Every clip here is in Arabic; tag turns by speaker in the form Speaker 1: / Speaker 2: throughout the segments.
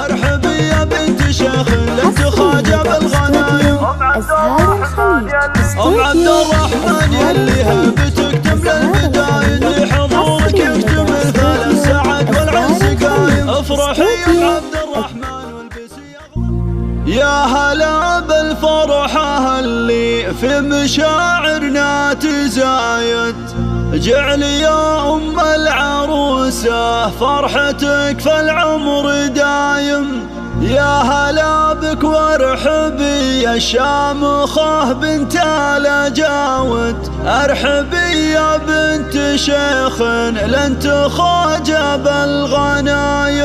Speaker 1: ارحبي يا بنت شيخ لنت خواجة بالغنايم. ام عبد الرحمن يلي هبتك تملى البدايد حضورك يكتمل ثلاث ساعات والعنس قايم. افرحي يا عبد الرحمن والبسي يا هلا بالفرحة اللي في مشاعرنا تزايد. جعلي يا ام العروسة فرحتك في العمر دايم. يا هلا بك وارحبي يا الشامخة بنت الجاود. ارحبي يا بنت شيخ لنت خواجة بالغنايم.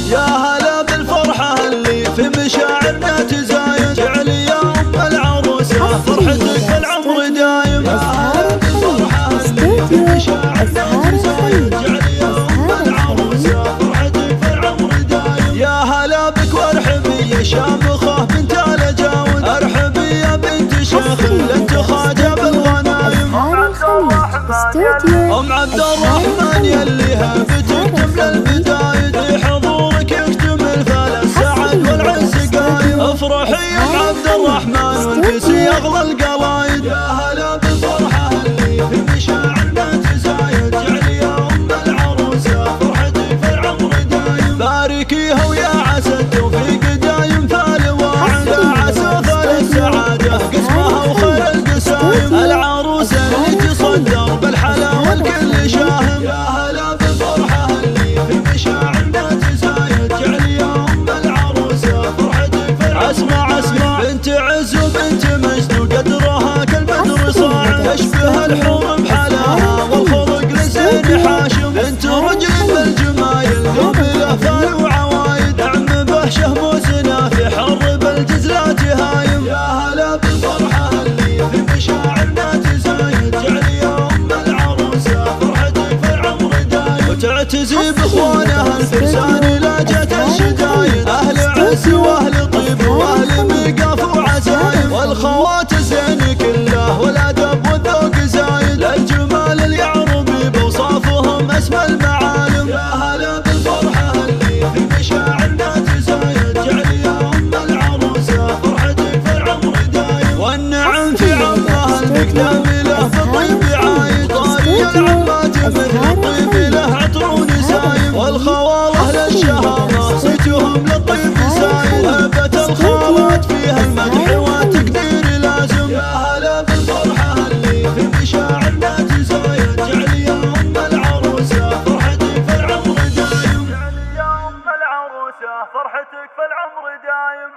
Speaker 1: يا هلا بالفرحة اللي في مشاعرنا تزايد. جعلي يا ام العروسة فرحتك في العمر دايم. يا هلا بالفرحة اللي في مشاعرنا تزايد. جعلي يا ام العروسة فرحتك في العمر دايم. يا هلا بك وارحبي يا شامخة بنت الجاود. ارحبي يا بنت شيخ لنت خواجة بالغنايم. ام عبد الرحمن يلي هبتك تملى البدايد حضورك يكتمل ثلاث ساعات والعنس قايم. افرحي يا عبد الرحمن والبسي اغلى القلايد. يا هلا بالفرحة اللي في مشاعرنا تزايد. جعلي يا ام العروسة فرحتك في العمر دايم. باركيها ويا عسى التوفيق دايم فالواعد. يا عسى ثلاث سعادة قسمها وخير القسايم. العروسة اللي تصدر بالحلا والكل شاهم. يا هلا بالفرحة اللي في مشاعرنا تزايد. جعلي يا ام العروسة فرحتك في العمر. اسمع بنت عز وبنت مجد وقدرها كالبدر صاعد. تشبه الحور بحلاها والخلق لزين حاشم. انت رجل بالجمايل قبله فال وعوايد. نعم بهشه موسنا في حرب الجزلات هايم. يا هلا بالفرحة اللي في مشاعرنا تزايد. جعلي يا ام العروسة فرحتك في العمر دايم. وتعتزي باخوانها الفرسان لا جت الشدايد. اهل عز واهل طيب واهل ميقاف وعزايم. والخوات زين كله والادب والذوق زايد. للجمال اليعربي بوصافهم اسمى المعالم. يا هلا بالفرحة اللي في مشاعرنا تزايد. جعلي يا ام العروسة فرحتك في العمر دايم. والنعم في عمها المكتب له بالطيب عايد. طاري العمات مثل الطيب له عطر ونسايم. والخواله للشهامة صيتهم للطيب سايد. هبة الخالات فيها المدح والتقدير لازم. يا هلا بالفرحة اللي في مشاعرنا تزايد. جعلي يا ام العروسة فرحتك في العمر دايم. جعلي يا ام العروسة فرحتك في العمر دايم.